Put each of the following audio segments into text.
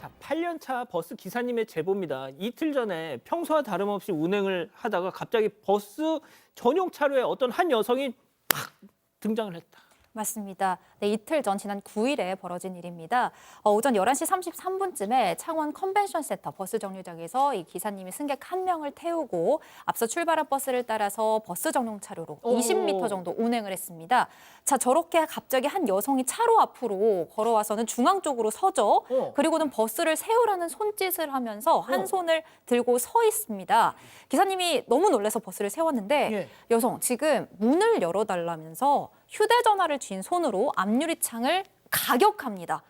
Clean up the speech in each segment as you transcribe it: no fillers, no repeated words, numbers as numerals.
자, 8년차 버스 기사님의 제보입니다. 이틀 전에 평소와 다름없이 운행을 하다가 갑자기 버스 전용 차로에 어떤 한 여성이 팍 등장을 했다. 맞습니다. 네, 이틀 전 지난 9일에 벌어진 일입니다. 오전 11시 33분쯤에 창원 컨벤션센터 버스 정류장에서 이 기사님이 승객 한 명을 태우고 앞서 출발한 버스를 따라서 버스 전용 차로로 20m 정도 운행을 했습니다. 자, 저렇게 갑자기 한 여성이 차로 앞으로 걸어와서는 중앙 쪽으로 서죠. 그리고는 버스를 세우라는 손짓을 하면서 한 손을 들고 서 있습니다. 기사님이 너무 놀라서 버스를 세웠는데 여성 지금 문을 열어달라면서 휴대전화를 쥔 손으로 앞유리창을 가격합니다.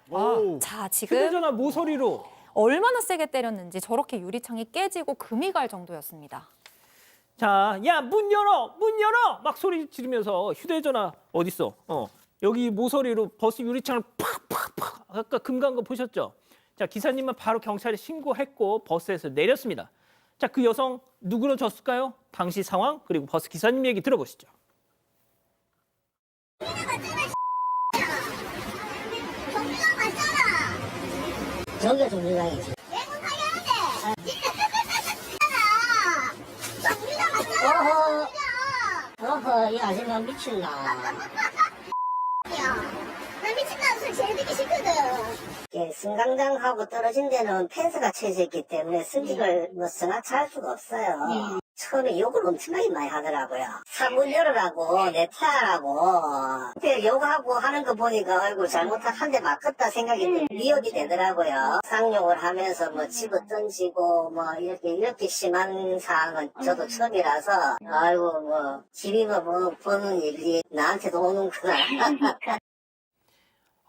자, 지금 휴대전화 모서리로. 얼마나 세게 때렸는지 저렇게 유리창이 깨지고 금이 갈 정도였습니다. 자, 야, 문 열어! 문 열어! 막 소리 지르면서 휴대전화 어딨어? 여기 모서리로 버스 유리창을 팍팍팍. 아까 금 간 거 보셨죠? 자, 기사님은 바로 경찰에 신고했고 버스에서 내렸습니다. 자, 그 여성 누구로 졌을까요? 당시 상황 그리고 버스 기사님 얘기 들어보시죠. 정류장 맞잖아. 저기가 정류장이지. 내가 가야 돼. 정류장 맞잖아. 어허, 이 아줌마 미쳤나. 야, 나 미친다는 소리 제일 듣기 싫거든. 승강장하고 떨어진 데는 펜스가 쳐져 있기 때문에 승객을 승하차 할 수가 없어요. 처음에 욕을 엄청나게 많이 하더라고요. 차문 열으라고, 내 타라고. 욕하고 하는 거 보니까, 아이고, 잘못한 한 대 맞겠다 생각이 위협이 되더라고요. 쌍욕을 하면서 뭐 집어 던지고, 뭐, 이렇게 심한 상황은 저도 처음이라서, 아이고, 뭐, 집이 뭐, 보는 일이 나한테도 오는구나.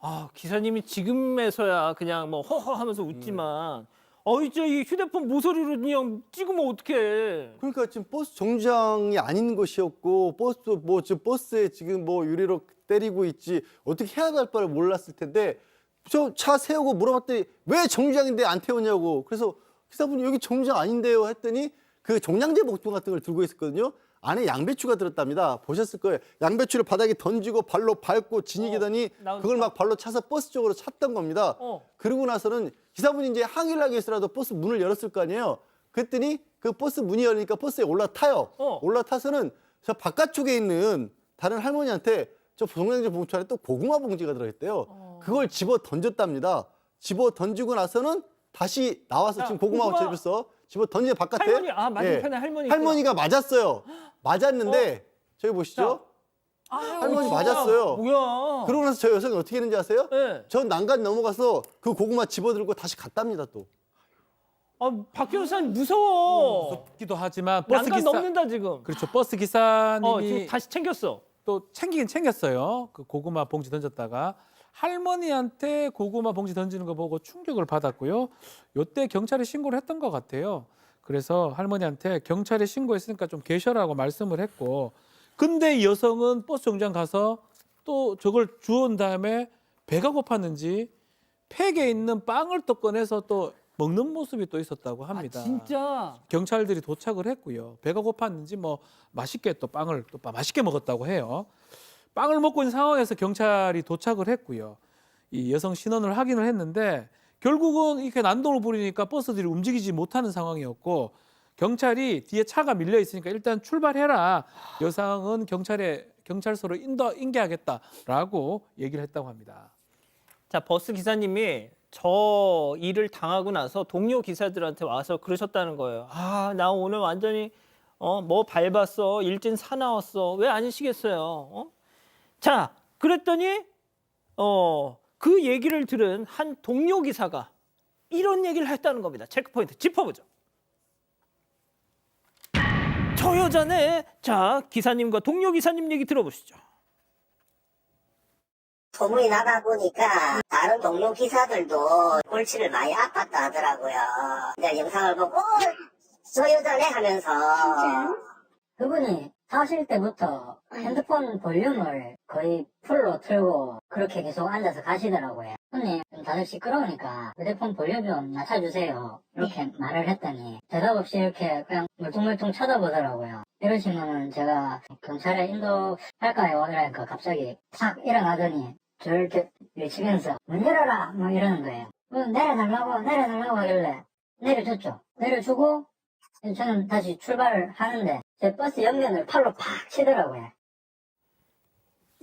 아, 기사님이 지금에서야 그냥 뭐 허허 하면서 웃지만 이제 이 휴대폰 모서리로 그냥 찍으면 어떡해. 그러니까 지금 버스 정류장이 아닌 것이었고 지금 버스에 지금 뭐 유리로 때리고 있지 어떻게 해야 할 바를 몰랐을 텐데 저 차 세우고 물어봤더니 왜 정류장인데 안 태우냐고. 그래서 기사분이 여기 정류장 아닌데요 했더니 그 종량제 목돈 같은 걸 들고 있었거든요. 안에 양배추가 들었답니다. 보셨을 거예요. 양배추를 바닥에 던지고 발로 밟고 진이기더니 그걸 막 발로 차서 버스 쪽으로 찼던 겁니다. 그러고 나서는 기사분이 이제 항의를 하기 위해서라도 버스 문을 열었을 거 아니에요. 그랬더니 그 버스 문이 열리니까 버스에 올라타요. 올라타서는 저 바깥쪽에 있는 다른 할머니한테 저 종량제 봉투 안에 또 고구마 봉지가 들어있대요. 그걸 집어 던졌답니다. 집어 던지고 나서는 다시 나와서 지금 고구마 집었어. 집어 던지는 바깥에. 할머니, 맞은편에 할머니. 할머니가 맞았어요. 맞았는데 저기 보시죠. 할머니 맞았어요. 뭐야? 그러고 나서 저 여성이 어떻게 했는지 아세요? 네. 전 난간 넘어가서 그 고구마 집어들고 다시 갔답니다 또. 박 변호사님 무서워. 무섭기도 하지만 버스 난간 기사 넘는다 지금. 그렇죠. 버스 기사님이 지금 다시 챙겼어. 또 챙기긴 챙겼어요. 그 고구마 봉지 던졌다가 할머니한테 고구마 봉지 던지는 거 보고 충격을 받았고요. 요때 경찰에 신고를 했던 것 같아요. 그래서 할머니한테 경찰에 신고했으니까 좀 계셔라고 말씀을 했고, 근데 이 여성은 버스 정류장 가서 또 저걸 주운 다음에 배가 고팠는지 팩에 있는 빵을 또 꺼내서 또 먹는 모습이 또 있었다고 합니다. 진짜? 경찰들이 도착을 했고요. 배가 고팠는지 뭐 맛있게 또 빵을 또 맛있게 먹었다고 해요. 빵을 먹고 있는 상황에서 경찰이 도착을 했고요. 이 여성 신원을 확인을 했는데 결국은 이렇게 난동을 부리니까 버스들이 움직이지 못하는 상황이었고 경찰이 뒤에 차가 밀려 있으니까 일단 출발해라. 여성은 경찰서로 인계하겠다라고 얘기를 했다고 합니다. 자, 버스 기사님이 저 일을 당하고 나서 동료 기사들한테 와서 그러셨다는 거예요. 나 오늘 완전히 뭐 밟았어. 일진 사나웠어. 왜 아니시겠어요? 자, 그랬더니 그 얘기를 들은 한 동료 기사가 이런 얘기를 했다는 겁니다. 체크포인트 짚어보죠. 저 여자네. 자, 기사님과 동료 기사님 얘기 들어보시죠. 소문이 나다 보니까 다른 동료 기사들도 골치를 많이 아팠다 하더라고요. 내가 영상을 보고 저 여자네 하면서 그분이 타실 때부터 핸드폰 볼륨을 거의 풀로 틀고 그렇게 계속 앉아서 가시더라고요. 손님 다들 시끄러우니까 휴대폰 볼륨 좀 낮춰주세요. 이렇게 말을 했더니 대답 없이 이렇게 그냥 멀뚱멀뚱 쳐다보더라고요. 이러시면은 제가 경찰에 인도할까요? 이러니까 갑자기 탁 일어나더니 저를 이렇게 외치면서 문 열어라! 막 이러는 거예요. 내려달라고 하길래 내려줬죠. 내려주고 저는 다시 출발을 하는데 제 버스 옆면을 팔로 팍 치더라고요.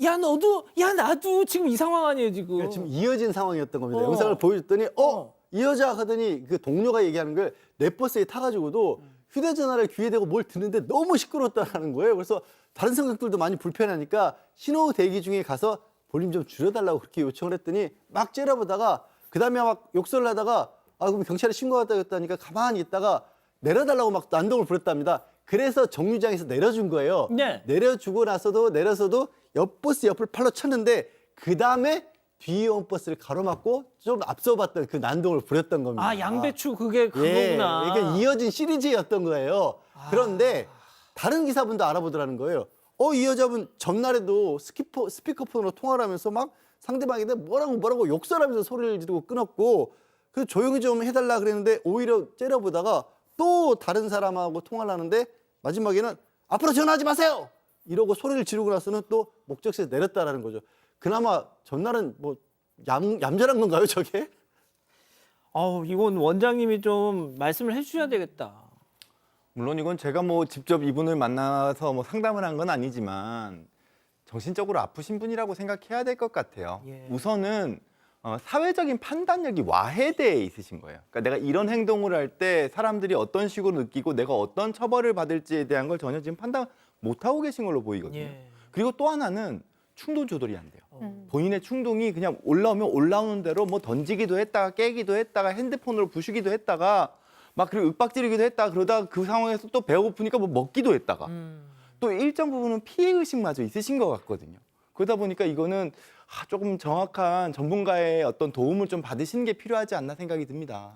야 너도 야 나도 지금 이 상황 아니에요 지금. 지금 이어진 상황이었던 겁니다. 어. 영상을 보여줬더니 어. 이 여자 하더니 그 동료가 얘기하는 걸 내 버스에 타가지고도 휴대전화를 귀에 대고 뭘 듣는데 너무 시끄럽다는 거예요. 그래서 다른 승객들도 많이 불편하니까 신호 대기 중에 가서 볼륨 좀 줄여달라고 그렇게 요청을 했더니 막 째려보다가 그 다음에 막 욕설을 하다가 그럼 경찰에 신고하겠다 했다니까 가만히 있다가 내려달라고 막 난동을 부렸답니다. 그래서 정류장에서 내려준 거예요. 네. 내려주고 나서도 내려서도 옆 버스 옆을 팔로 쳤는데 그 다음에 뒤에 온 버스를 가로막고 좀 앞서 봤던 그 난동을 부렸던 겁니다. 아 양배추 그게 예, 그거구나. 이게 이어진 시리즈였던 거예요. 그런데 다른 기사분도 알아보더라는 거예요. 이 여자분 전날에도 스피커폰으로 통화를 하면서 막 상대방한테 뭐라고 욕설하면서 소리를 지르고 끊었고 그 조용히 좀 해달라 그랬는데 오히려 째려보다가 또 다른 사람하고 통화를 하는데 마지막에는 앞으로 전화하지 마세요! 이러고 소리를 지르고 나서는 또 목적지에서 내렸다라는 거죠. 그나마 전날은 뭐 얌전한 건가요, 저게? 이건 원장님이 좀 말씀을 해주셔야 되겠다. 물론 이건 제가 뭐 직접 이분을 만나서 뭐 상담을 한 건 아니지만 정신적으로 아프신 분이라고 생각해야 될 것 같아요. 예. 우선은 사회적인 판단력이 와해되어 있으신 거예요. 그러니까 내가 이런 행동을 할 때 사람들이 어떤 식으로 느끼고 내가 어떤 처벌을 받을지에 대한 걸 전혀 지금 판단 못하고 계신 걸로 보이거든요. 예. 그리고 또 하나는 충동 조절이 안 돼요. 본인의 충동이 그냥 올라오면 올라오는 대로 뭐 던지기도 했다가 깨기도 했다가 핸드폰으로 부수기도 했다가 막 그리고 윽박지르기도 했다가 그러다가 그 상황에서 또 배가 고프니까 뭐 먹기도 했다가 또 일정 부분은 피해 의식마저 있으신 것 같거든요. 그러다 보니까 이거는 조금 정확한 전문가의 어떤 도움을 좀 받으시는 게 필요하지 않나 생각이 듭니다.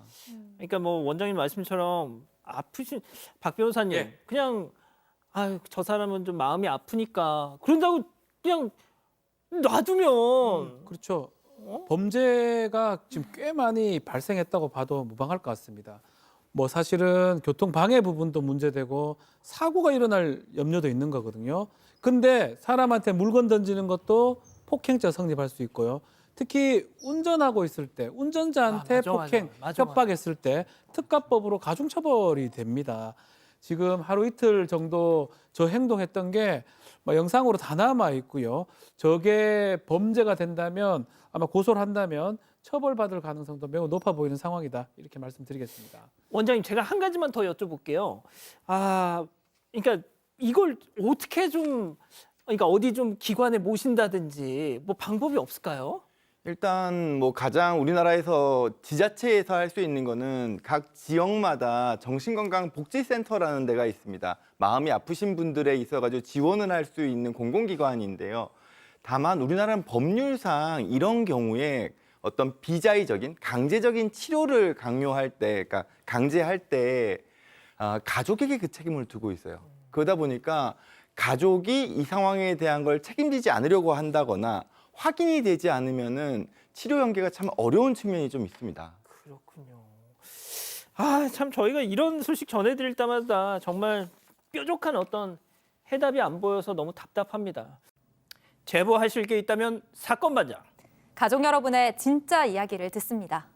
그러니까 뭐 원장님 말씀처럼 아프신 박 변호사님 예. 그냥 저 사람은 좀 마음이 아프니까 그런다고 그냥 놔두면 그렇죠. 범죄가 지금 꽤 많이 발생했다고 봐도 무방할 것 같습니다. 뭐 사실은 교통 방해 부분도 문제되고 사고가 일어날 염려도 있는 거거든요. 근데 사람한테 물건 던지는 것도 폭행죄가 성립할 수 있고요. 특히 운전하고 있을 때 운전자한테 맞아, 폭행, 맞아. 협박했을 때 특가법으로 가중처벌이 됩니다. 지금 하루 이틀 정도 저 행동했던 게 영상으로 다 남아 있고요. 저게 범죄가 된다면 아마 고소를 한다면 처벌받을 가능성도 매우 높아 보이는 상황이다. 이렇게 말씀드리겠습니다. 원장님 제가 한 가지만 더 여쭤볼게요. 그러니까 이걸 어떻게 좀 그러니까 어디 좀 기관에 모신다든지 뭐 방법이 없을까요? 일단 뭐 가장 우리나라에서 지자체에서 할 수 있는 거는 각 지역마다 정신건강복지센터라는 데가 있습니다. 마음이 아프신 분들에 있어가지고 지원을 할 수 있는 공공기관인데요. 다만 우리나라는 법률상 이런 경우에 어떤 비자의적인 강제적인 치료를 강요할 때, 그러니까 강제할 때 가족에게 그 책임을 두고 있어요. 그러다 보니까 가족이 이 상황에 대한 걸 책임지지 않으려고 한다거나 확인이 되지 않으면은 치료 연계가 참 어려운 측면이 좀 있습니다. 그렇군요. 참 저희가 이런 소식 전해드릴 때마다 정말 뾰족한 어떤 해답이 안 보여서 너무 답답합니다. 제보하실 게 있다면 사건 반장. 가족 여러분의 진짜 이야기를 듣습니다.